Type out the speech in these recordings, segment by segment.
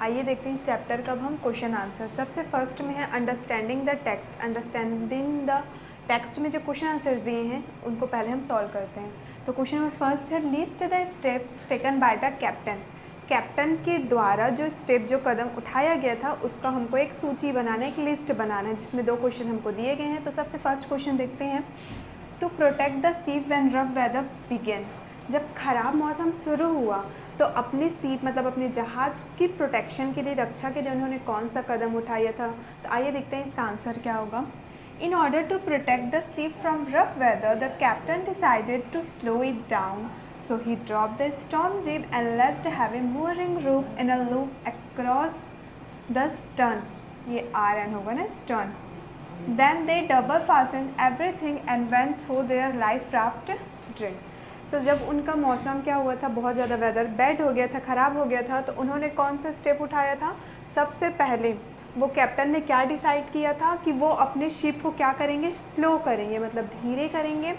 आइए देखते हैं इस चैप्टर का अब हम क्वेश्चन आंसर। सबसे फर्स्ट में है understanding the text. Understanding the text में जो क्वेश्चन आंसर्स दिए हैं उनको पहले हम सॉल्व करते हैं। तो क्वेश्चन में फर्स्ट है list the steps taken by the captain. Captain के द्वारा जो स्टेप जो कदम उठाया गया था उसका हमको एक सूची बनाना है, एक लिस्ट बनाना है, जिसमें 2 क्वेश्चन हमको दिए गए हैं। तो सबसे फर्स्ट क्वेश्चन देखते हैं, to protect the ship when rough weather began. जब खराब मौसम शुरू हुआ तो अपनी शिप मतलब अपने जहाज़ की प्रोटेक्शन के लिए, रक्षा के लिए उन्होंने कौन सा कदम उठाया था। तो आइए देखते हैं इसका आंसर क्या होगा। In order to protect the ship from rough weather the captain decided to slow it down, so he dropped the storm jib and left heavy mooring rope in a loop across the stern. ये RN होगा ना, stern. Then they double fastened everything and went through their life raft drill. तो जब उनका मौसम क्या हुआ था, बहुत ज़्यादा वेदर बैड हो गया था, ख़राब हो गया था, तो उन्होंने कौन सा स्टेप उठाया था। सबसे पहले वो कैप्टन ने क्या डिसाइड किया था कि वो अपने शिप को क्या करेंगे, स्लो करेंगे, मतलब धीरे करेंगे।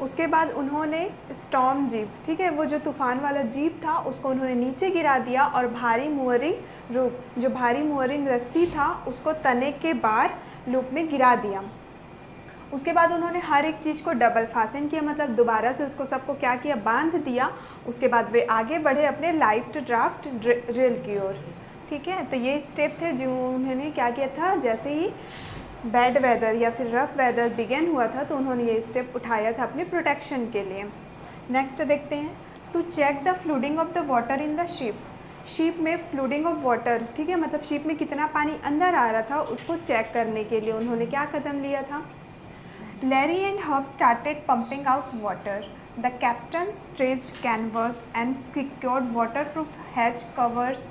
उसके बाद उन्होंने स्टॉर्म जीप, ठीक है, वो जो तूफ़ान वाला जीप था उसको उन्होंने नीचे गिरा दिया और भारी मूवरिंग रूप, जो भारी मूवरिंग रस्सी था उसको तने के बार लूप में गिरा दिया। उसके बाद उन्होंने हर एक चीज़ को डबल फासन किया, मतलब दोबारा से उसको सबको क्या किया, बांध दिया। उसके बाद वे आगे बढ़े अपने लाइफ ड्राफ्ट ड्रिल की ओर, ठीक है। तो ये स्टेप थे जो उन्होंने क्या किया था, जैसे ही बैड वेदर या फिर रफ वेदर बिगेन हुआ था तो उन्होंने ये स्टेप उठाया था अपने प्रोटेक्शन के लिए। नेक्स्ट देखते हैं, to check the flooding of the water in the ship. Ship में फ्लूडिंग ऑफ वाटर, ठीक है, मतलब शिप में कितना पानी अंदर आ रहा था उसको चेक करने के लिए उन्होंने क्या कदम लिया था। Larry and hub started pumping out water. The captain stretched canvas and secured water proof hatch covers,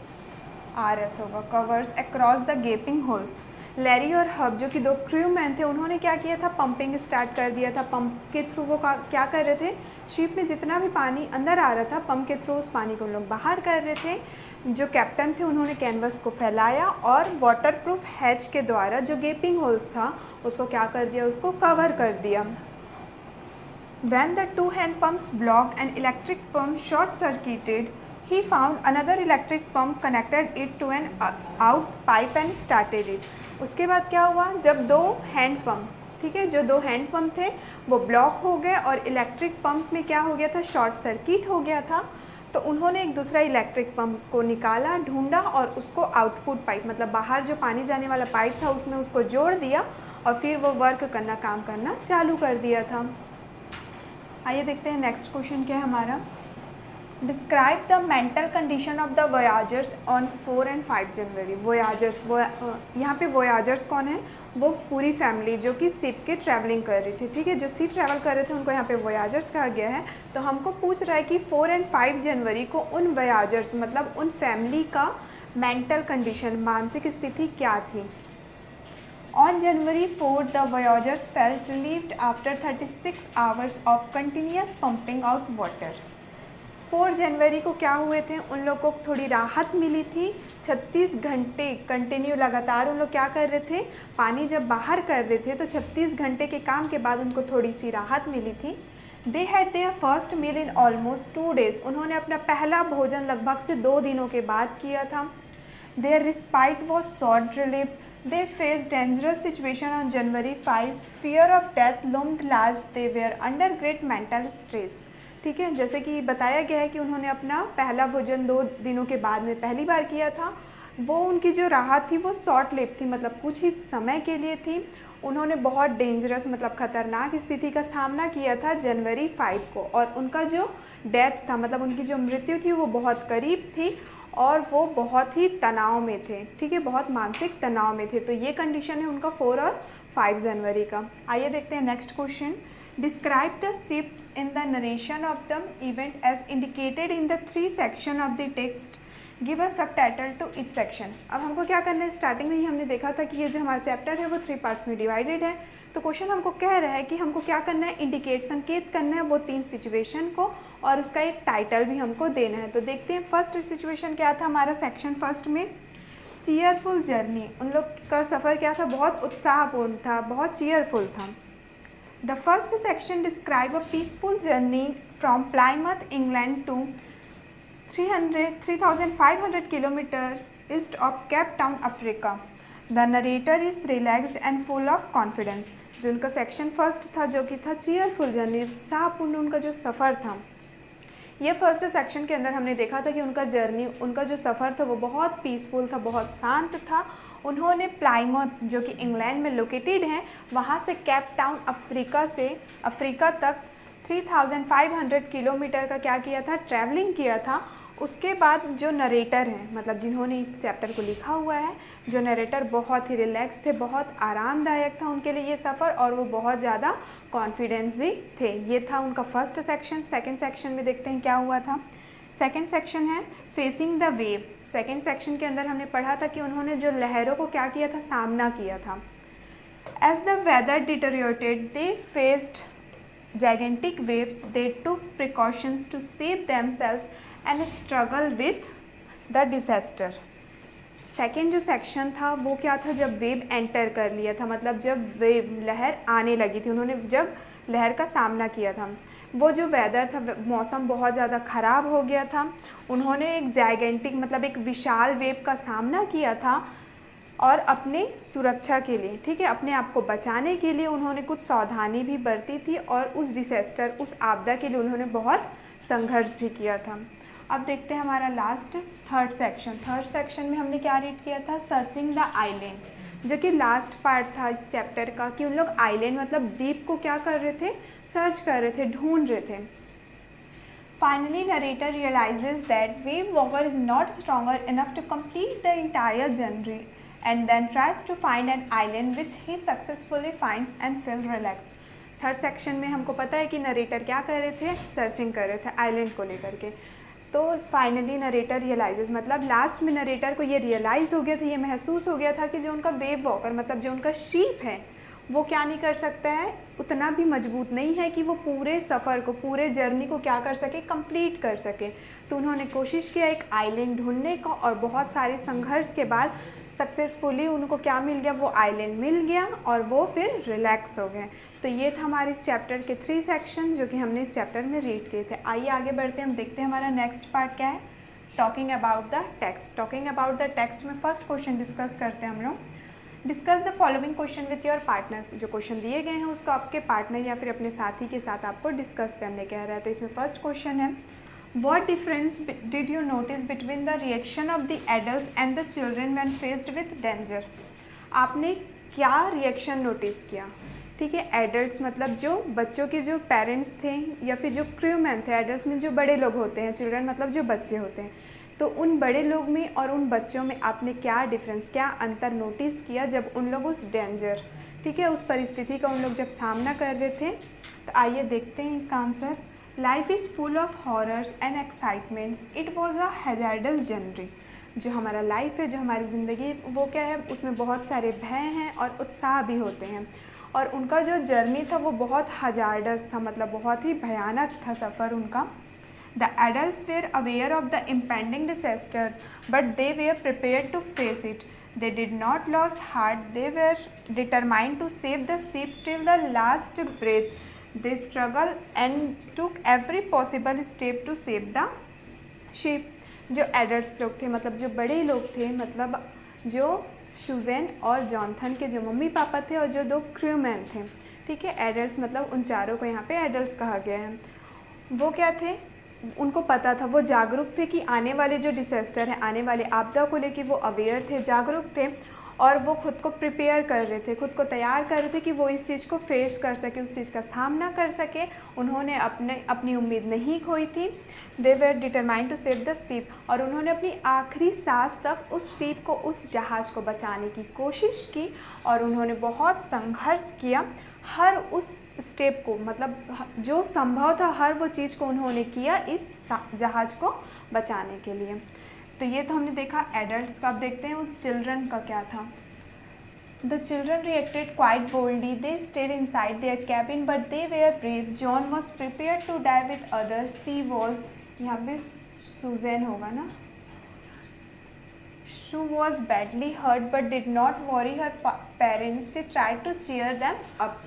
RS होगा, covers across the गेपिंग holes. Larry और हब जो कि 2 क्रू मैन थे उन्होंने क्या किया था, पंपिंग स्टार्ट कर दिया था। पंप के थ्रू वो क्या कर रहे थे, शिप में जितना भी पानी अंदर आ रहा था पंप के थ्रू उस पानी को लोग बाहर कर रहे थे। जो कैप्टन थे उन्होंने कैनवस को फैलाया और वाटरप्रूफ हैच के द्वारा जो गेपिंग होल्स था उसको क्या कर दिया, उसको कवर कर दिया। When the 2 hand pumps blocked and electric pump short circuited, he found another electric pump, connected it to an out pipe and started it. उसके बाद क्या हुआ, जब 2 हैंड पंप, ठीक है, जो 2 हैंड पंप थे वो ब्लॉक हो गए और इलेक्ट्रिक पंप में क्या हो गया था, शॉर्ट सर्किट हो गया था। तो उन्होंने एक दूसरा इलेक्ट्रिक पंप को निकाला, ढूंढा और उसको आउटपुट पाइप, मतलब बाहर जो पानी जाने वाला पाइप था उसमें उसको जोड़ दिया और फिर वो वर्क करना, काम करना चालू कर दिया था। आइए देखते हैं नेक्स्ट क्वेश्चन क्या है हमारा। Describe the mental condition of the voyagers on 4 and 5 January. Voyagers, वो यहाँ पे वोयाजर्स कौन है, वो पूरी फैमिली जो कि शिप के ट्रैवलिंग कर रही थी, ठीक है, जो सी ट्रैवल कर रहे थे उनको यहाँ पे वोयाजर्स कहा गया है। तो हमको पूछ रहा है कि 4 and 5 जनवरी को उन वोयाजर्स मतलब उन फैमिली का मेंटल कंडीशन, मानसिक स्थिति क्या थी। On January 4, the voyagers felt relieved after 36 hours of continuous pumping out water. 4 जनवरी को क्या हुए थे, उन लोगों को थोड़ी राहत मिली थी। 36 घंटे कंटिन्यू लगातार उन लोग क्या कर रहे थे, पानी जब बाहर कर रहे थे तो 36 घंटे के काम के बाद उनको थोड़ी सी राहत मिली थी। They had their first meal in almost 2 days. उन्होंने अपना पहला भोजन लगभग से 2 दिनों के बाद किया था। Their respite was short lived. They faced dangerous situation on January 5. Fear of death loomed large. They were under great mental stress. ठीक है, जैसे कि बताया गया है कि उन्होंने अपना पहला भोजन 2 दिनों के बाद में पहली बार किया था। वो उनकी जो राहत थी वो शॉर्ट लिव थी, मतलब कुछ ही समय के लिए थी। उन्होंने बहुत डेंजरस मतलब ख़तरनाक स्थिति का सामना किया था जनवरी 5 को, और उनका जो डेथ था मतलब उनकी जो मृत्यु थी वो बहुत करीब थी और वो बहुत ही तनाव में थे, ठीक है, बहुत मानसिक तनाव में थे। तो ये कंडीशन है उनका 4 और 5 जनवरी का। आइए देखते हैं next question. Describe the ships in the narration of the event as indicated in the 3 section of the text. Give a subtitle to each section. अब हमको क्या करना है, स्टार्टिंग में ही हमने देखा था कि ये जो हमारा चैप्टर है वो 3 पार्ट्स में डिवाइडेड है। तो क्वेश्चन हमको कह रहा है कि हमको क्या करना है, इंडिकेट, संकेत करना है वो 3 सिचुएशन को और उसका एक टाइटल भी हमको देना है। तो देखते हैं फर्स्ट सिचुएशन क्या था हमारा सेक्शन फर्स्ट में, चीयरफुल जर्नी। उन लोग का सफ़र क्या था, बहुत उत्साहपूर्ण था, बहुत चीयरफुल था। The first section describe a peaceful journey from Plymouth England to 3,500 kilometer east of Cape Town, Africa. The narrator is relaxed and full of confidence. जो उनका सेक्शन फर्स्ट था जो कि था चीयरफुल जर्नी, उत्साहपूर्ण उनका जो सफ़र था। ये फर्स्ट सेक्शन के अंदर हमने देखा था कि उनका जर्नी, उनका जो सफ़र था वो बहुत पीसफुल था, बहुत शांत था। उन्होंने प्लाईमाउथ जो कि इंग्लैंड में लोकेटेड है, वहाँ से कैप टाउन अफ्रीका तक 3,500 किलोमीटर का क्या किया था, ट्रैवलिंग किया था। उसके बाद जो नरेटर हैं, मतलब जिन्होंने इस चैप्टर को लिखा हुआ है, जो नरेटर बहुत ही रिलैक्स थे, बहुत आरामदायक था उनके लिए ये सफ़र, और वो बहुत ज़्यादा कॉन्फिडेंस भी थे। ये था उनका फर्स्ट सेक्शन। सेकंड सेक्शन में देखते हैं क्या हुआ था। सेकंड सेक्शन है facing the wave. Second section के अंदर हमने पढ़ा था कि उन्होंने जो लहरों को क्या किया था, सामना किया था। As the weather deteriorated they faced gigantic waves, they took precautions to save themselves and struggle with the disaster. Second जो सेक्शन था वो क्या था, जब वेव एंटर कर लिया था, मतलब जब वेव लहर आने लगी थी, उन्होंने जब लहर का सामना किया था, वो जो वेदर था, मौसम बहुत ज़्यादा ख़राब हो गया था। उन्होंने एक जाइगेंटिक मतलब एक विशाल वेव का सामना किया था और अपने सुरक्षा के लिए, ठीक है, अपने आप को बचाने के लिए उन्होंने कुछ सावधानी भी बरती थी और उस डिसेस्टर, उस आपदा के लिए उन्होंने बहुत संघर्ष भी किया था। अब देखते हैं हमारा last third section. Third section में हमने क्या रीड किया था, सर्चिंग द आइलैंड, जो कि लास्ट पार्ट था इस चैप्टर का, कि उन लोग आइलैंड मतलब द्वीप को क्या कर रहे थे, सर्च कर रहे थे, ढूंढ रहे थे। Finally, narrator realizes that wave walker is not stronger enough to complete the entire journey and then tries to find an island which he successfully finds and feels relaxed. Third section में हमको पता है कि narrator क्या कर रहे थे, searching कर रहे थे आइलैंड को लेकर के। तो फाइनली नरेटर रियलाइजेज, मतलब लास्ट में नरेटर को ये रियलाइज़ हो गया था, ये महसूस हो गया था कि जो उनका वेव वॉकर मतलब जो उनका शीप है वो क्या नहीं कर सकता है, उतना भी मजबूत नहीं है कि वो पूरे सफ़र को, पूरे जर्नी को क्या कर सके, कंप्लीट कर सके। तो उन्होंने कोशिश किया एक आइलैंड ढूंढने का और बहुत सारे संघर्ष के बाद सक्सेसफुली उनको क्या मिल गया, वो आइलैंड मिल गया और वो फिर रिलैक्स हो गए। तो ये था हमारे इस चैप्टर के 3 सेक्शन जो कि हमने इस चैप्टर में रीड किए थे। आइए आगे बढ़ते हैं, हम देखते हैं हमारा नेक्स्ट पार्ट क्या है, talking about the text. Talking about the text में फर्स्ट क्वेश्चन डिस्कस करते हैं हम लोग। Discuss the following question with your partner. जो क्वेश्चन दिए गए हैं उसको आपके पार्टनर या फिर अपने साथी के साथ आपको डिस्कस करने कह रहा है। तो इसमें फर्स्ट क्वेश्चन है, What difference did you notice between the reaction of the adults and the children when faced with danger? आपने क्या रिएक्शन नोटिस किया, ठीक है। एडल्ट्स मतलब जो बच्चों के जो पेरेंट्स थे या फिर जो क्रूमैन थे, एडल्ट्स में जो बड़े लोग होते हैं, चिल्ड्रन मतलब जो बच्चे होते हैं। तो उन बड़े लोग में और उन बच्चों में आपने क्या डिफरेंस, क्या अंतर नोटिस किया जब उन लोग उस डेंजर, ठीक है, उस परिस्थिति का उन लोग जब सामना कर रहे थे। तो आइए देखते हैं इसका answer. Life is full of horrors and excitements, it was a hazards journey. जो हमारा लाइफ है, जो हमारी ज़िंदगी, वो क्या है, उसमें बहुत सारे भय हैं और उत्साह भी होते हैं। और उनका जो जर्नी था वो बहुत हजार्डस था, मतलब बहुत ही भयानक था सफ़र उनका। The adults were aware of the impending disaster, but they were prepared to face it. They did not lose heart. They were determined to save the ship till the last breath. They struggled and took every possible step to save the ship. जो adults लोग थे, मतलब जो बड़े लोग थे, मतलब जो सुज़ैन और जॉनथन के जो मम्मी पापा थे और जो 2 क्रूमैन थे, ठीक है। एडल्ट्स मतलब उन चारों को यहाँ पे एडल्ट्स कहा गया है। वो क्या थे, उनको पता था, वो जागरूक थे कि आने वाले जो डिसेस्टर है, आने वाले आपदा को लेके वो अवेयर थे, जागरूक थे, और वो खुद को प्रिपेयर कर रहे थे, खुद को तैयार कर रहे थे कि वो इस चीज़ को फेस कर सके, उस चीज़ का सामना कर सके। उन्होंने अपनी उम्मीद नहीं खोई थी। They were determined to save the ship, और उन्होंने अपनी आखिरी सांस तक उस शिप को, उस जहाज़ को बचाने की कोशिश की, और उन्होंने बहुत संघर्ष किया। हर उस स्टेप को, मतलब जो संभव था, हर वो चीज़ को उन्होंने किया इस जहाज़ को बचाने के लिए। तो ये तो हमने देखा एडल्ट्स का। अब देखते हैं वो चिल्ड्रन का क्या था। The children reacted quite boldly, they stayed inside their cabin but they were brave. John was prepared to die with others, she was, यहाँ पे सुज़ैन होगा ना, She was badly hurt but did not worry her parents. She tried to cheer them up.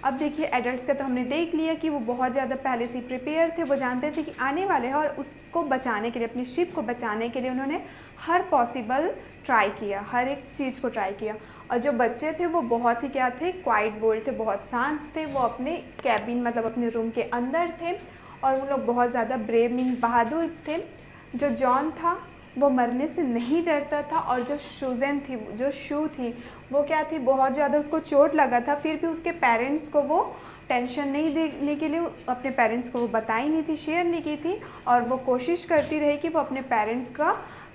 अब देखिए adults का तो हमने देख लिया कि वो बहुत ज़्यादा पहले से प्रिपेयर थे, वो जानते थे कि आने वाले हैं और उसको बचाने के लिए, अपनी शिप को बचाने के लिए उन्होंने हर पॉसिबल ट्राई किया, हर एक चीज़ को ट्राई किया। और जो बच्चे थे वो बहुत ही क्या थे, क्वाइट बोल्ड थे, बहुत शांत थे, वो अपने कैबिन मतलब अपने रूम के अंदर थे और वो लोग बहुत ज़्यादा ब्रेव मीन्स बहादुर थे। जो जॉन था वो मरने से नहीं डरता था और जो सूजन थी, जो शू थी, वो क्या थी, बहुत ज़्यादा उसको चोट लगा था, फिर भी उसके पेरेंट्स को वो टेंशन नहीं देने के लिए अपने पेरेंट्स को वो बताई नहीं थी, शेयर नहीं की थी और वो कोशिश करती रही कि वो अपने पेरेंट्स का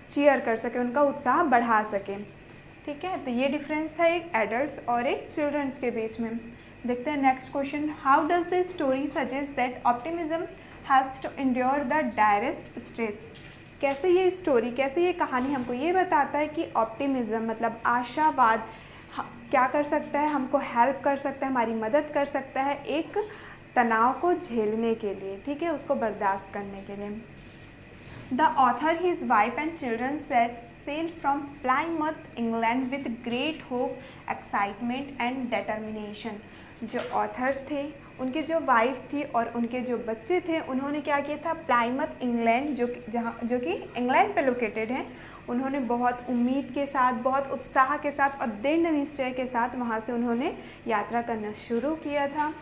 चीयर कर सके, उनका उत्साह बढ़ा सके। ठीक है, तो ये डिफरेंस था एक एडल्ट्स और एक चिल्ड्रंस के बीच में। देखते हैं next question, how does the story suggest that optimism helps to endure the direst stress. कैसे ये स्टोरी, कैसे ये कहानी हमको ये बताता है कि ऑप्टिमिज्म मतलब आशावाद क्या कर सकता है, हमको हेल्प कर सकता है, हमारी मदद कर सकता है एक तनाव को झेलने के लिए, ठीक है, उसको बर्दाश्त करने के लिए। The author, his wife and children sailed from Plymouth, England with great hope, excitement and determination. जो ऑथर थे, उनके जो वाइफ थी और उनके जो बच्चे थे, उन्होंने क्या किया था, प्लाइमथ इंग्लैंड जो कि इंग्लैंड पे लोकेटेड है, उन्होंने बहुत उम्मीद के साथ, बहुत उत्साह के साथ और दृढ़ निश्चय के साथ वहाँ से उन्होंने यात्रा करना शुरू किया था।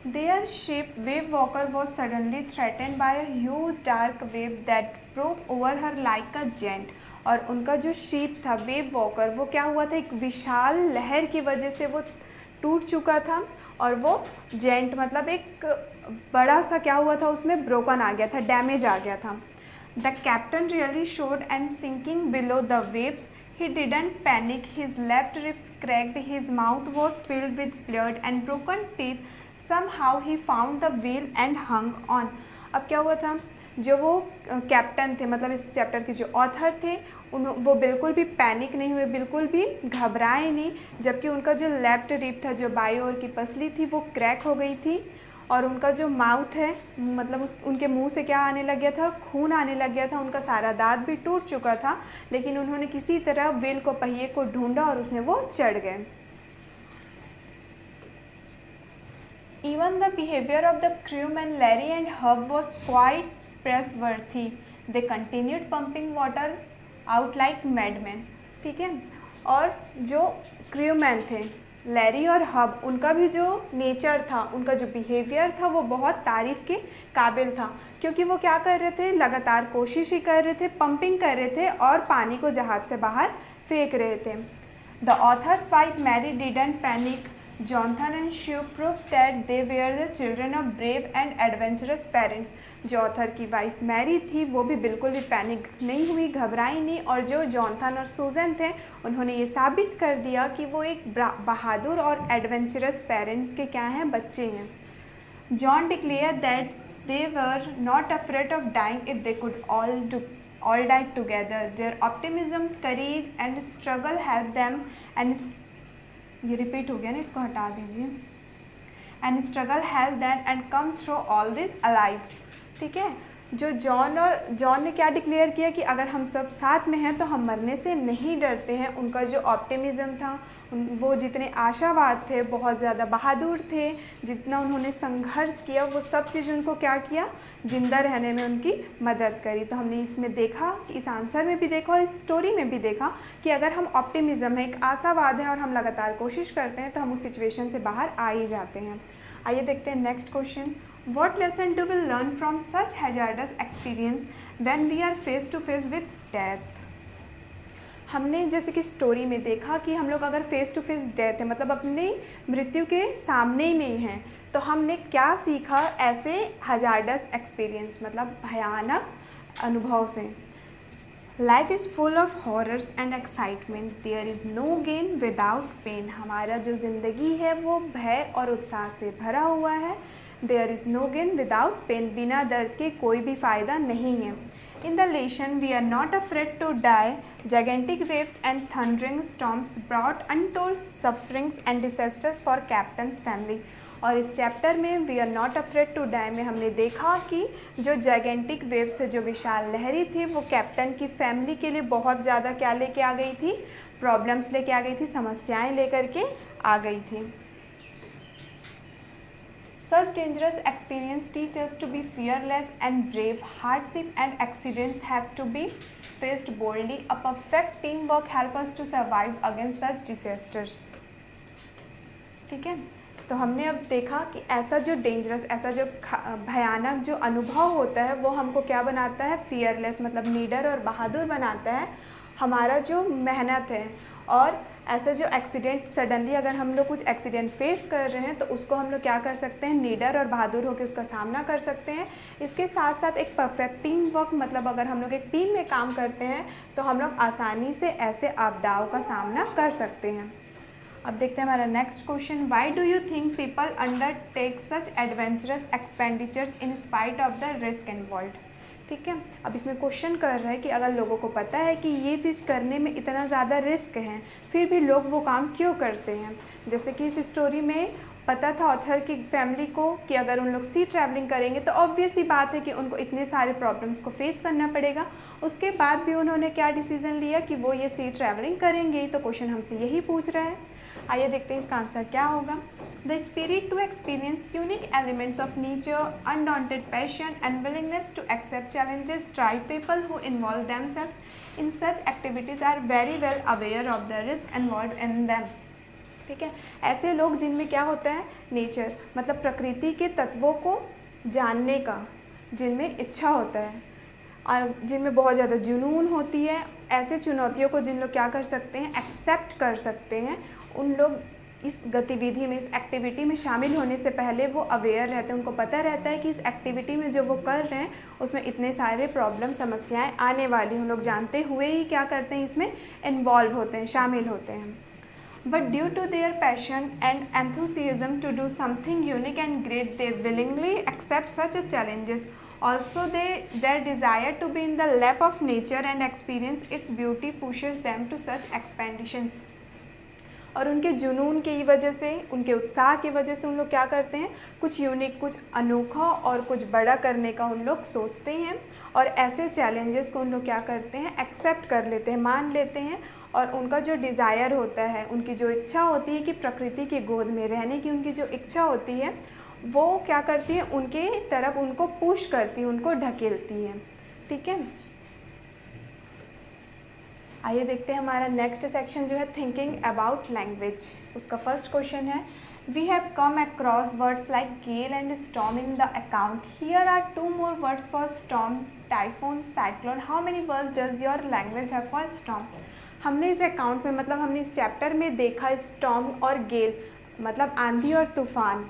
Their ship, Wave Walker, was suddenly threatened by a huge dark wave that broke over her like a giant. और उनका जो शिप था वेव वॉकर, वो क्या हुआ था, एक विशाल लहर की वजह से वो टूट चुका था और वो जेंट मतलब एक बड़ा सा क्या हुआ था, उसमें ब्रोकन आ गया था, डैमेज आ गया था। The captain really showed and sinking below the waves he didn't panic, his left ribs cracked, his mouth was filled with blood and broken teeth. Somehow he found the wheel and hung on. अब क्या हुआ था, जो वो captain थे मतलब इस chapter के जो ऑथर थे, वो बिल्कुल भी पैनिक नहीं हुए, बिल्कुल भी घबराए नहीं, जबकि उनका जो लेफ्ट रिब था, जो बाई ओर की पसली थी, वो क्रैक हो गई थी और उनका जो माउथ है मतलब उनके मुंह से क्या आने लग गया था, खून आने लग गया था, उनका सारा दांत भी टूट चुका था, लेकिन उन्होंने किसी तरह व्हील को, पहिए को ढूंढा और उसमें वो चढ़ गए। Even the behavior of the crewmen Larry and Hub was quite praiseworthy. They continued pumping water out like madmen. ठीक है, और जो क्रूमैन थे लैरी और हब, उनका भी जो नेचर था, उनका जो बिहेवियर था, वो बहुत तारीफ़ के काबिल था, क्योंकि वो क्या कर रहे थे, लगातार कोशिश ही कर रहे थे, पंपिंग कर रहे थे और पानी को जहाज़ से बाहर फेंक रहे थे। The author's wife Mary didn't panic, Jonathan and Shue proved that they were the children of brave and adventurous parents. जो ऑथर की वाइफ मैरी थी वो भी बिल्कुल भी पैनिक नहीं हुई, घबराई नहीं, और जो जॉनथन और सूजन थे उन्होंने ये साबित कर दिया कि वो एक बहादुर और एडवेंचरस पेरेंट्स के क्या हैं, बच्चे हैं। John declare that they were not afraid of dying if they could all die together. Their optimism, courage and struggle helped them and ये रिपीट हो गया ना, इसको हटा दीजिए, and struggle help that and come through all this alive. ठीक है, जो जॉन ने क्या डिक्लेयर किया कि अगर हम सब साथ में हैं तो हम मरने से नहीं डरते हैं। उनका जो ऑप्टिमिज्म था, वो जितने आशावाद थे, बहुत ज़्यादा बहादुर थे, जितना उन्होंने संघर्ष किया, वो सब चीज़ उनको क्या किया, जिंदा रहने में उनकी मदद करी। तो हमने इसमें देखा, इस आंसर में भी देखा और इस स्टोरी में भी देखा कि अगर हम ऑप्टिमिज्म है, एक आशावाद है और हम लगातार कोशिश करते हैं तो हम उस सिचुएशन से बाहर आ ही जाते हैं। आइए देखते हैं next question, what lesson do we learn from such hazardous experience when we are face to face with death. हमने जैसे कि स्टोरी में देखा कि हम लोग अगर फेस टू फेस डेथ है, मतलब अपनी मृत्यु के सामने में ही हैं, तो हमने क्या सीखा ऐसे हजार्डस एक्सपीरियंस, मतलब भयानक अनुभव से। Life is full of horrors and excitement, there is no gain without pain. हमारा जो ज़िंदगी है वो भय और उत्साह से भरा हुआ है। There is no gain without pain, बिना दर्द के कोई भी फ़ायदा नहीं है। In the lesson, we are not afraid to die. Gigantic waves and thundering storms brought untold sufferings and disasters for Captain's family. और इस चैप्टर में we are not afraid to die में हमने देखा कि जो जाइगेंटिक वेव्स है, जो विशाल लहरी थी, वो कैप्टन की फैमिली के लिए बहुत ज़्यादा क्या लेके आ गई थी, प्रॉब्लम्स लेके आ गई थी, समस्याएं लेकर के आ गई थी। Such dangerous experience teach us to be fearless and brave. Hardship and accidents have to be faced boldly. A perfect teamwork help us to survive against such disasters. ठीक है, तो हमने अब देखा कि ऐसा जो डेंजरस, ऐसा जो भयानक जो अनुभव होता है वो हमको क्या बनाता है, फियरलेस मतलब नीडर और बहादुर बनाता है। हमारा जो मेहनत है और ऐसा जो एक्सीडेंट सडनली अगर हम लोग कुछ एक्सीडेंट फेस कर रहे हैं तो उसको हम लोग क्या कर सकते हैं, नीडर और बहादुर होकर उसका सामना कर सकते हैं। इसके साथ साथ एक परफेक्ट टीम वर्क मतलब अगर हम लोग एक टीम में काम करते हैं तो हम लोग आसानी से ऐसे आपदाओं का सामना कर सकते हैं। अब देखते हैं हमारा next question, why do you think people undertake such adventurous expenditures in spite of the risk involved. ठीक है, अब इसमें क्वेश्चन कर रहा है कि अगर लोगों को पता है कि ये चीज़ करने में इतना ज़्यादा रिस्क है फिर भी लोग वो काम क्यों करते हैं। जैसे कि इस स्टोरी में पता था ऑथर की फैमिली को कि अगर उन लोग सी ट्रैवलिंग करेंगे तो ऑब्वियस ही बात है कि उनको इतने सारे प्रॉब्लम्स को फेस करना पड़ेगा। उसके बाद भी उन्होंने क्या डिसीजन लिया कि वो ये सी ट्रैवलिंग करेंगे। तो क्वेश्चन हमसे यही पूछ रहा है, आइए देखते हैं इसका आंसर क्या होगा। The spirit to experience unique elements of nature, undaunted passion and willingness to accept challenges drive people who involve themselves in such activities are very well aware of the risk involved in them. ठीक है, ऐसे लोग जिनमें क्या होता है, nature मतलब प्रकृति के तत्वों को जानने का जिनमें इच्छा होता है और जिनमें बहुत ज़्यादा जुनून होती है, ऐसे चुनौतियों को जिन लोग क्या कर सकते हैं, एक्सेप्ट कर सकते हैं, उन लोग इस गतिविधि में, इस एक्टिविटी में शामिल होने से पहले वो अवेयर रहते हैं। उनको पता रहता है कि इस एक्टिविटी में जो वो कर रहे हैं उसमें इतने सारे प्रॉब्लम समस्याएं आने वाली, हम लोग जानते हुए ही क्या करते हैं, इसमें इन्वॉल्व होते हैं, शामिल होते हैं। But due to their passion and enthusiasm to do something unique and great, they willingly accept such a challenges. Also, their desire to be in the lap of nature and experience its beauty pushes them to such expeditions. और उनके जुनून की वजह से, उनके उत्साह की वजह से उन लोग क्या करते हैं, कुछ यूनिक, कुछ अनोखा और कुछ बड़ा करने का उन लोग सोचते हैं और ऐसे चैलेंजेस को उन लोग क्या करते हैं, एक्सेप्ट कर लेते हैं, मान लेते हैं। और उनका जो डिज़ायर होता है, उनकी जो इच्छा होती है कि प्रकृति की गोद में रहने की उनकी जो इच्छा होती है वो क्या करती है, उनके तरफ उनको पुश करती है, उनको ढकेलती है। ठीक है, आइए देखते हैं हमारा नेक्स्ट सेक्शन जो है थिंकिंग अबाउट लैंग्वेज। उसका फर्स्ट क्वेश्चन है, we have come across words like gale and storm in the account. Here are 2 more words for storm, typhoon, cyclone. How many words does your language have for storm? हमने इस account में मतलब हमने इस chapter में देखा storm और गेल मतलब आंधी और तूफान,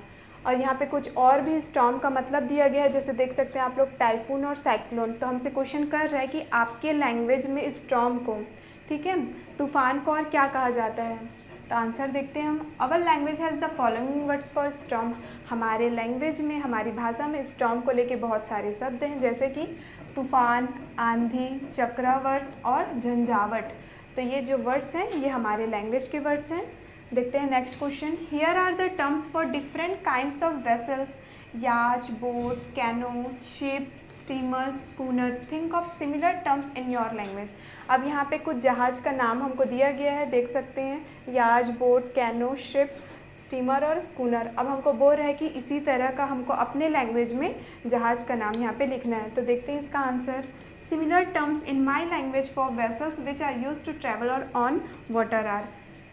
और यहाँ पे कुछ और भी स्टॉर्म का मतलब दिया गया है, जैसे देख सकते हैं आप लोग टाइफून और साइक्लोन। तो हमसे क्वेश्चन कर रहा है कि आपके लैंग्वेज में स्टॉर्म को, ठीक है, तूफान को और क्या कहा जाता है। तो आंसर देखते हैं हम। Our language has the following words for storm. हमारे लैंग्वेज में, हमारी भाषा में स्टॉर्म को लेके बहुत सारे शब्द हैं, जैसे कि तूफान, आंधी, चक्रवात और झंझावट। तो ये जो वर्ड्स हैं ये हमारे लैंग्वेज के वर्ड्स हैं। देखते हैं next question, here are the terms for different kinds of vessels, yacht, boat, canoe, ship, steamers, schooner. Think of similar terms in your language. अब यहाँ पे कुछ जहाज़ का नाम हमको दिया गया है, देख सकते हैं, याच, बोट, कैनो, शिप, स्टीमर और स्कूनर। अब हमको बोल रहा है कि इसी तरह का हमको अपने लैंग्वेज में जहाज़ का नाम यहाँ पे लिखना है। तो देखते हैं इसका answer. Similar terms in my language for vessels which are use to travel or on water are.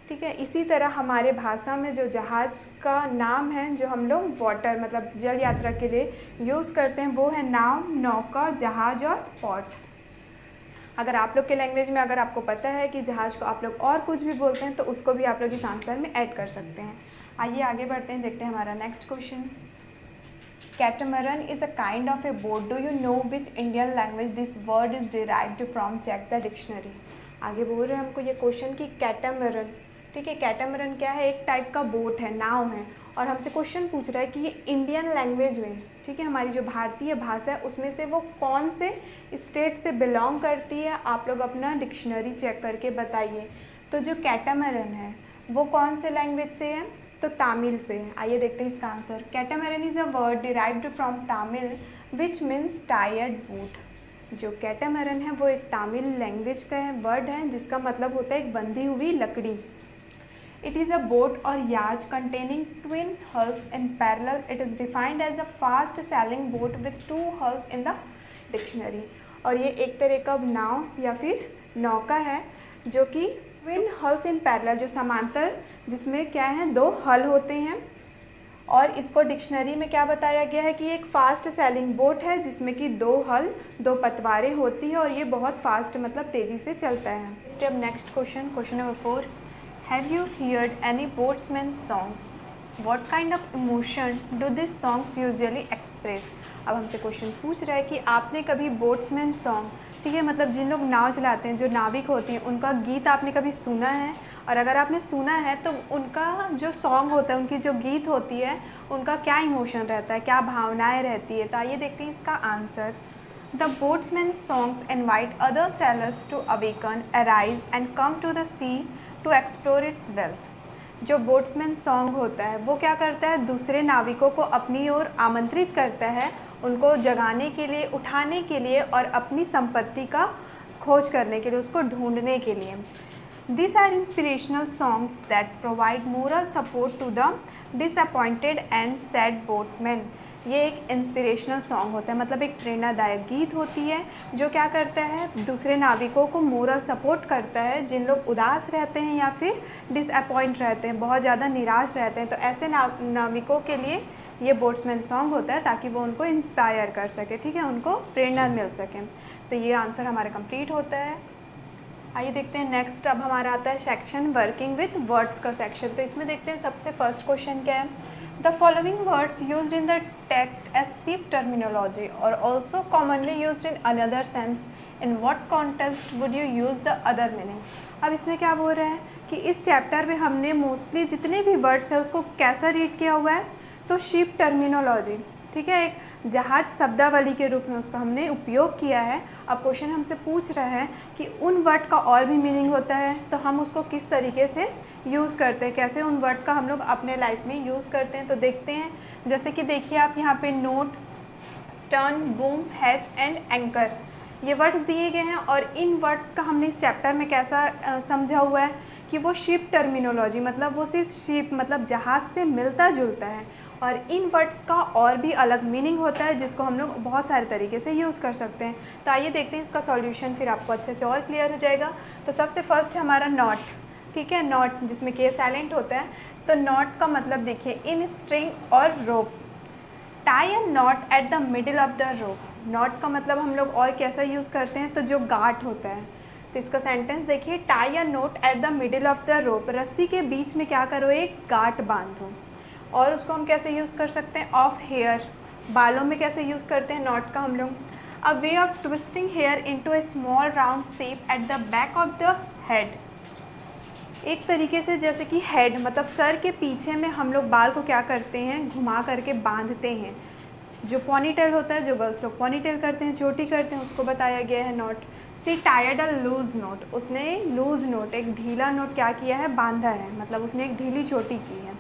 ठीक है, इसी तरह हमारे भाषा में जो जहाज़ का नाम है जो हम लोग वाटर मतलब जल यात्रा के लिए यूज़ करते हैं वो है नाव, नौका, जहाज और पॉट। अगर आप लोग के लैंग्वेज में अगर आपको पता है कि जहाज़ को आप लोग और कुछ भी बोलते हैं तो उसको भी आप लोग इस आंसर में ऐड कर सकते हैं। आइए आगे बढ़ते हैं, देखते हैं हमारा next question. Catamaran is a kind of a boat. Do you know which Indian language this word is derived from? Check the dictionary. आगे बोल रहे हैं हमको ये क्वेश्चन कि कैटामरन, ठीक है, कैटामरन क्या है, एक टाइप का बोट है, नाव है, और हमसे क्वेश्चन पूछ रहा है कि ये इंडियन लैंग्वेज में, ठीक है, हमारी जो भारतीय भाषा है उसमें से वो कौन से स्टेट से बिलोंग करती है। आप लोग अपना डिक्शनरी चेक करके बताइए। तो जो कैटामरन है वो कौन से लैंग्वेज से है, तो तमिल से। आइए देखते हैं इसका answer. Catamaran is a word derived from Tamil which means tired would. जो कैटामरन है वो एक तमिल लैंग्वेज का वर्ड है जिसका मतलब होता है एक बंधी हुई लकड़ी। It is a boat or yacht containing twin hulls in parallel. It is defined as a fast sailing boat with two hulls in the dictionary. और ये एक तरह का नाव या फिर नौका है जो कि ट्विन हल्स इन पैरेलल, जो समांतर, जिसमें क्या है, दो हल होते हैं। और इसको डिक्शनरी में क्या बताया गया है कि ये एक फास्ट सेलिंग बोट है जिसमें कि दो हल, दो पतवारें होती है और ये बहुत फास्ट मतलब तेज़ी से चलता है। अब next question number 4, have you heard any boatsman songs? What kind of emotion do this songs usually express? अब हमसे क्वेश्चन पूछ रहा है कि आपने कभी बोट्समैन सॉन्ग, ठीक है, मतलब जिन लोग नाव चलाते हैं, जो नाविक होती हैं, उनका गीत आपने कभी सुना है? और अगर आपने सुना है तो उनका जो सॉन्ग होता है, उनकी जो गीत होती है, उनका क्या इमोशन रहता है, क्या भावनाएं रहती है? तो आइए देखते हैं इसका answer. The boatsman songs invite other sailors to awaken, arise and come to the sea to explore its wealth. जो बोट्समैन सॉन्ग होता है वो क्या करता है, दूसरे नाविकों को अपनी ओर आमंत्रित करता है, उनको जगाने के लिए, उठाने के लिए और अपनी संपत्ति का खोज करने के लिए, उसको ढूंढने के लिए। These are inspirational songs that provide moral support to the disappointed and sad boatmen. ये एक इंस्पिरेशनल सॉन्ग होता है, मतलब एक प्रेरणादायक गीत होती है जो क्या करता है, दूसरे नाविकों को मोरल सपोर्ट करता है, जिन लोग उदास रहते हैं या फिर डिसअपॉइंट रहते हैं, बहुत ज़्यादा निराश रहते हैं, तो ऐसे नाविकों के लिए ये बोट्समैन सॉन्ग होता है ताकि वो उनको इंस्पायर कर सके, ठीक है, उनको प्रेरणा मिल सके। तो ये आंसर हमारा कंप्लीट होता है। आइए देखते हैं नेक्स्ट। अब हमारा आता है सेक्शन वर्किंग विथ वर्ड्स का सेक्शन। तो इसमें देखते हैं सबसे फर्स्ट क्वेश्चन क्या है। The following words used in the text as ship terminology और also commonly used in another sense, in what context would you use the other meaning? अब इसमें क्या बोल रहे हैं कि इस चैप्टर में हमने मोस्टली जितने भी वर्ड्स हैं उसको कैसा रीड किया हुआ है, तो शिप टर्मिनोलॉजी, ठीक है, एक जहाज शब्दावली के रूप में उसका हमने उपयोग किया है। अब क्वेश्चन हमसे पूछ रहा है कि उन वर्ड का और भी मीनिंग होता है तो हम उसको किस तरीके से यूज़ करते हैं, कैसे उन वर्ड का हम लोग अपने लाइफ में यूज़ करते हैं। तो देखते हैं, जैसे कि देखिए आप यहाँ पे note, stern, boom, hatch and anchor, ये वर्ड्स दिए गए हैं और इन वर्ड्स का हमने इस चैप्टर में कैसा समझा हुआ है कि वो शिप टर्मिनोलॉजी, मतलब वो सिर्फ शिप मतलब जहाज़ से मिलता जुलता है और इन वर्ड्स का और भी अलग मीनिंग होता है जिसको हम लोग बहुत सारे तरीके से यूज़ कर सकते हैं। तो आइए देखते हैं इसका सॉल्यूशन, फिर आपको अच्छे से और क्लियर हो जाएगा। तो सबसे फर्स्ट है हमारा नॉट, ठीक है, नॉट जिसमें के साइलेंट होता है। तो नॉट का मतलब देखिए, इन स्ट्रिंग और rope, tie a knot at the middle of the rope. Knot का मतलब हम लोग और कैसा यूज़ करते हैं, तो जो गांठ होता है। तो इसका सेंटेंस देखिए, tie a note eight the middle of the रोप, रस्सी के बीच में क्या करो, एक गांठ बांधो। और उसको हम कैसे यूज़ कर सकते हैं, ऑफ हेयर, बालों में कैसे यूज़ करते हैं नॉट का हम लोग, a way of twisting hair into a small round shape at the back of the head. एक तरीके से जैसे कि हेड मतलब सर के पीछे में हम लोग बाल को क्या करते हैं, घुमा करके बांधते हैं। जो पॉनीटेल होता है, जो गर्ल्स लोग पॉनीटेल करते हैं, चोटी करते हैं, उसको बताया गया है नॉट। सी टायर्ड अ लूज नोट, उसने लूज नोट, एक ढीला नोट क्या किया है, बांधा है, मतलब उसने एक ढीली चोटी की है,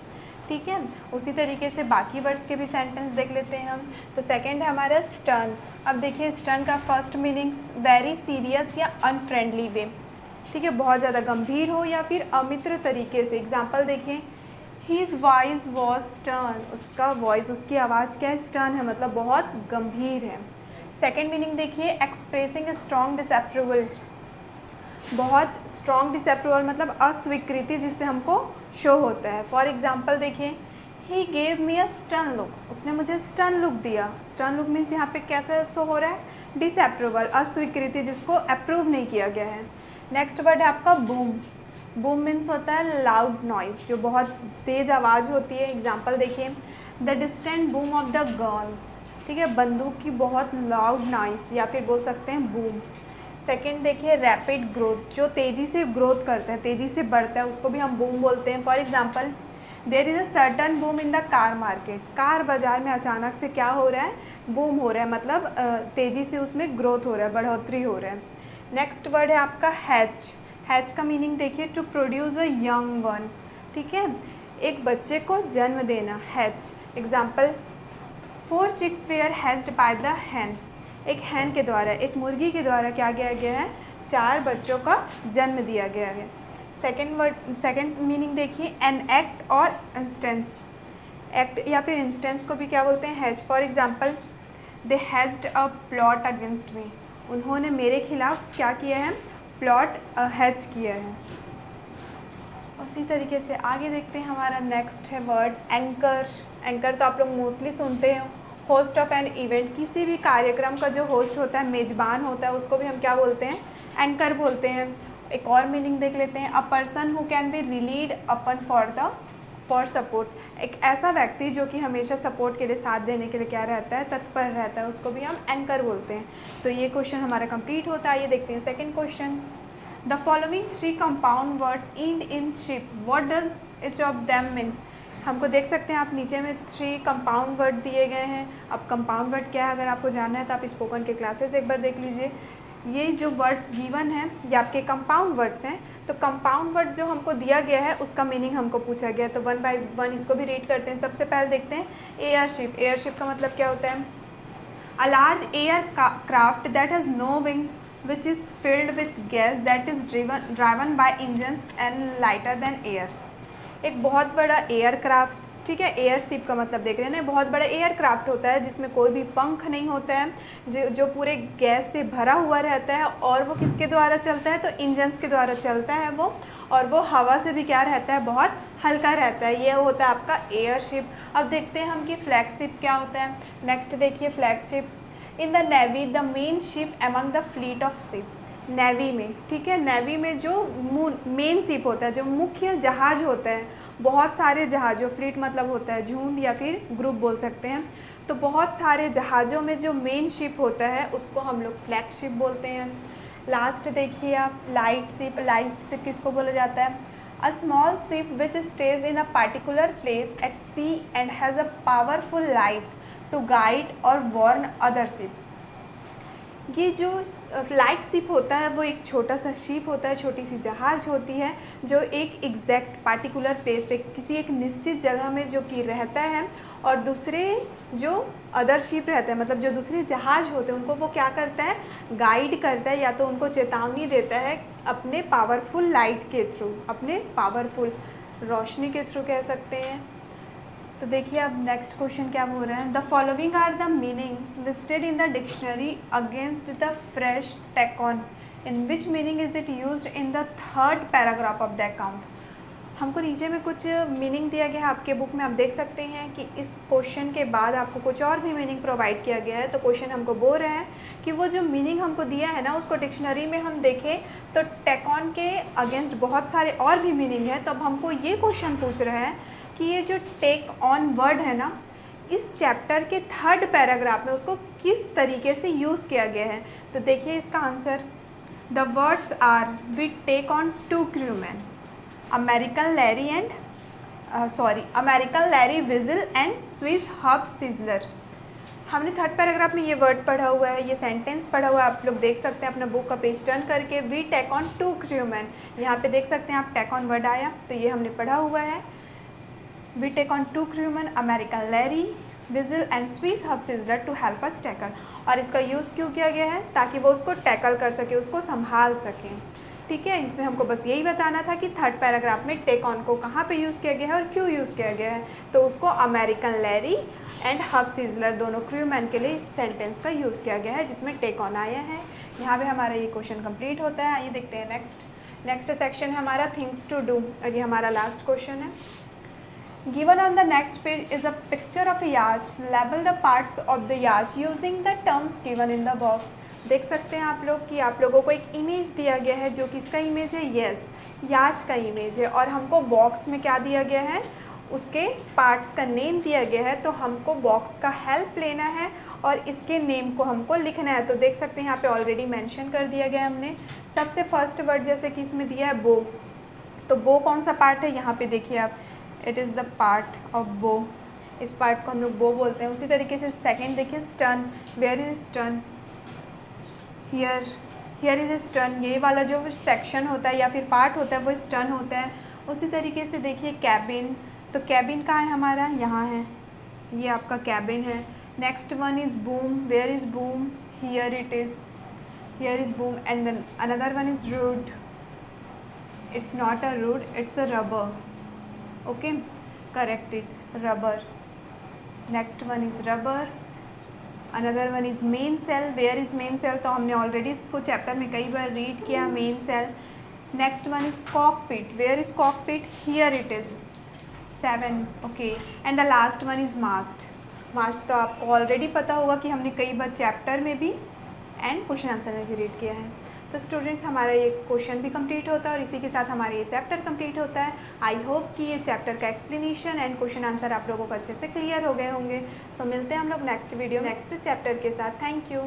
ठीक है। उसी तरीके से बाकी वर्ड्स के भी सेंटेंस देख लेते हैं हम। तो सेकंड है हमारा स्टर्न। अब देखिए स्टर्न का फर्स्ट मीनिंग वेरी सीरियस या अनफ्रेंडली वे, ठीक है, बहुत ज़्यादा गंभीर हो या फिर अमित्र तरीके से। एग्जाम्पल देखिए, हीज़ वॉइस वॉज स्टर्न, उसका वॉइस, उसकी आवाज़ क्या है, स्टर्न है, मतलब बहुत गंभीर है। सेकेंड मीनिंग देखिए, एक्सप्रेसिंग ए स्ट्रॉन्ग डिसअप्रूवल, बहुत स्ट्रॉन्ग डिसअप्रूवल मतलब अस्वीकृति जिससे हमको शो होता है। फॉर एग्जाम्पल देखिए, he gave me a stern look, उसने मुझे स्टर्न लुक दिया। स्टर्न लुक मीन्स यहाँ पे कैसा शो हो रहा है, डिसअप्रूवल, अस्वीकृति जिसको अप्रूव नहीं किया गया है। नेक्स्ट वर्ड है आपका बूम। बूम मीन्स होता है लाउड नॉइज़, जो बहुत तेज़ आवाज़ होती है। एग्जाम्पल देखिए, the distant boom of the guns, ठीक है, बंदूक की बहुत लाउड नॉइज़ या फिर बोल सकते हैं बूम। सेकेंड देखिए, रैपिड ग्रोथ, जो तेज़ी से ग्रोथ करता है, तेज़ी से बढ़ता है, उसको भी हम बूम बोलते हैं। For example, there is a certain boom in the car market, car बाज़ार में अचानक से क्या हो रहा है, बूम हो रहा है, मतलब तेज़ी से उसमें ग्रोथ हो रहा है, बढ़ोतरी हो रहा है। नेक्स्ट वर्ड है आपका हैच। हैच का मीनिंग देखिए, to produce a young one, ठीक है, एक बच्चे को जन्म देना, hatch. Example, 4 chicks were hatched by the hen, एक हैन के द्वारा, एक मुर्गी के द्वारा क्या किया गया है, 4 बच्चों का जन्म दिया गया है। सेकेंड मीनिंग देखिए, एन एक्ट और इंस्टेंस। एक्ट या फिर इंस्टेंस को भी क्या बोलते हैं, has. For example, they hedged a plot against me, उन्होंने मेरे खिलाफ क्या किया है, प्लॉट हैज किया है। उसी तरीके से आगे देखते हैं, हमारा नेक्स्ट है वर्ड एंकर। एंकर तो आप लोग मोस्टली सुनते हैं, होस्ट ऑफ एन इवेंट, किसी भी कार्यक्रम का जो होस्ट होता है, मेज़बान होता है, उसको भी हम क्या बोलते हैं, एंकर बोलते हैं। एक और मीनिंग देख लेते हैं, a person who can be relied upon for support, एक ऐसा व्यक्ति जो कि हमेशा सपोर्ट के लिए, साथ देने के लिए क्या रहता है, तत्पर रहता है, उसको भी हम एंकर बोलते हैं। तो ये क्वेश्चन हमारा कंप्लीट होता है। ये देखते हैं second question, the following 3 compound words and in ship, what does each of them mean. हमको देख सकते हैं आप नीचे में 3 कंपाउंड वर्ड दिए गए हैं। अब कंपाउंड वर्ड क्या है अगर आपको जानना है तो आप स्पोकन के क्लासेस एक बार देख लीजिए। ये जो वर्ड्स गिवन हैं ये आपके कंपाउंड वर्ड्स हैं। तो कंपाउंड वर्ड जो हमको दिया गया है उसका मीनिंग हमको पूछा गया है, तो 1 बाय 1 इसको भी रीड करते हैं। सबसे पहले देखते हैं एयरशिप। एयरशिप का मतलब क्या होता है, a large aircraft that has no wings which is filled with gas that is driven by engines and lighter than air। एक बहुत बड़ा एयरक्राफ्ट, ठीक है, एयरशिप का मतलब देख रहे हैं ना, बहुत बड़ा एयरक्राफ्ट होता है जिसमें कोई भी पंख नहीं होता है, जो पूरे गैस से भरा हुआ रहता है, और वो किसके द्वारा चलता है, तो इंजन्स के द्वारा चलता है वो, और वो हवा से भी क्या रहता है, बहुत हल्का रहता है। ये होता है आपका एयरशिप। अब देखते हैं हम कि फ्लैगशिप क्या होता है। नेक्स्ट देखिए flagship, in the navy the main ship among the fleet of ship. Navy में, ठीक है, नेवी में जो मेन शिप होता है, जो मुख्य जहाज होता है, बहुत सारे जहाज़ों, फ्लीट मतलब होता है झुंड या फिर ग्रुप बोल सकते हैं, तो बहुत सारे जहाज़ों में जो मेन शिप होता है उसको हम लोग फ्लैगशिप बोलते हैं। लास्ट देखिए आप लाइट शिप। लाइट शिप किसको बोला जाता है, a small ship which stays in a particular place at sea and has a powerful light to guide or warn other ship. ये जो लाइट शिप होता है वो एक छोटा सा शिप होता है, छोटी सी जहाज़ होती है जो एक एग्जैक्ट पार्टिकुलर प्लेस पे, किसी एक निश्चित जगह में जो कि रहता है, और दूसरे जो अदर शिप रहता है, मतलब जो दूसरे जहाज़ होते हैं उनको वो क्या करता है, गाइड करता है, या तो उनको चेतावनी देता है अपने पावरफुल लाइट के थ्रू, अपने पावरफुल रोशनी के थ्रू कह सकते हैं। तो देखिए अब नेक्स्ट क्वेश्चन क्या बोल रहे हैं, the following are the meanings listed in the dictionary against the phrase take on, in which meaning is it used in the 3rd paragraph of the account. हमको नीचे में कुछ मीनिंग दिया गया है आपके बुक में, आप देख सकते हैं कि इस क्वेश्चन के बाद आपको कुछ और भी मीनिंग प्रोवाइड किया गया है। तो क्वेश्चन हमको बोल रहे हैं कि वो जो मीनिंग हमको दिया है ना, उसको डिक्शनरी में हम देखें तो टेकॉन के अगेंस्ट बहुत सारे और भी मीनिंग है। तो अब हमको ये क्वेश्चन पूछ रहे हैं कि ये जो टेक ऑन वर्ड है ना, इस चैप्टर के 3rd पैराग्राफ में उसको किस तरीके से यूज़ किया गया है। तो देखिए इसका answer, the words are we take on 2 crewmen, American Larry Vigil and Swiss Hub Sizzler. हमने 3rd पैराग्राफ में ये वर्ड पढ़ा हुआ है, ये सेंटेंस पढ़ा हुआ है, आप लोग देख सकते हैं अपना बुक का पेज टर्न करके। वी टेक ऑन 2 crewmen, यहाँ पे देख सकते हैं आप टेक ऑन वर्ड आया, तो ये हमने पढ़ा हुआ है। We take on 2 crewmen, American Larry, Weasel and Swiss Hub Sizzler to help us tackle। और इसका यूज़ क्यों किया गया है, ताकि वो उसको टैकल कर सके, उसको संभाल सकें, ठीक है। इसमें हमको बस यही बताना था कि 3rd पैराग्राफ में टेक ऑन को कहाँ पे यूज़ किया गया है और क्यों यूज़ किया गया है। तो उसको American Larry and hub sizzler दोनों क्रूमैन के लिए इस सेंटेंस का यूज़ किया गया है जिसमें टेक ऑन आया है। यहाँ पे हमारा ये क्वेश्चन कंप्लीट होता है। आइए देखते हैं नेक्स्ट सेक्शन है हमारा थिंग्स टू डू, और ये हमारा लास्ट क्वेश्चन है। Given on the next page is a picture of a yacht. Label the parts of the yacht using the terms given in the box। देख सकते हैं आप लोग कि आप लोगों को एक इमेज दिया गया है, जो किसका इमेज है, यस, याच का इमेज है, और हमको बॉक्स में क्या दिया गया है, उसके पार्ट्स का नेम दिया गया है। तो हमको बॉक्स का हेल्प लेना है और इसके नेम को हमको लिखना है। तो देख सकते हैं यहाँ पे ऑलरेडी मेंशन कर दिया गया है हमने। सबसे फर्स्ट वर्ड जैसे कि इसमें दिया है बो, तो बो कौन सा पार्ट है, यहाँ पे देखिए आप, it is the part of बो, इस पार्ट को हम लोग बो बोलते हैं। उसी तरीके से सेकेंड देखिए stern, where is stern, here is stern, ये वाला जो सेक्शन होता है या फिर पार्ट होता है वो स्टर्न होता है। उसी तरीके से देखिए कैबिन, तो कैबिन कहाँ है हमारा, यहाँ है, ये आपका कैबिन है। Next one is boom, where is boom, here it is, here is boom, and then another one is rude, It's not a root, it's a rubber. Okay, corrected. Rubber. Next one is rubber. Another one is main cell. Where is main cell? तो हमने already इसको chapter में कई बार read किया, main sail. Next one is cockpit. Where is cockpit? Here it is. 7. Okay. And the last one is mast. Mast तो आपको already पता होगा कि हमने कई बार चैप्टर में भी एंड क्वेश्चन आंसर में भी रीड किया है. तो स्टूडेंट्स, हमारा ये क्वेश्चन भी कंप्लीट होता है और इसी के साथ हमारा ये चैप्टर कंप्लीट होता है. आई होप कि ये चैप्टर का एक्सप्लेनेशन एंड क्वेश्चन आंसर आप लोगों को अच्छे से क्लियर हो गए होंगे. सो मिलते हैं हम लोग नेक्स्ट वीडियो नेक्स्ट चैप्टर के साथ. Thank you.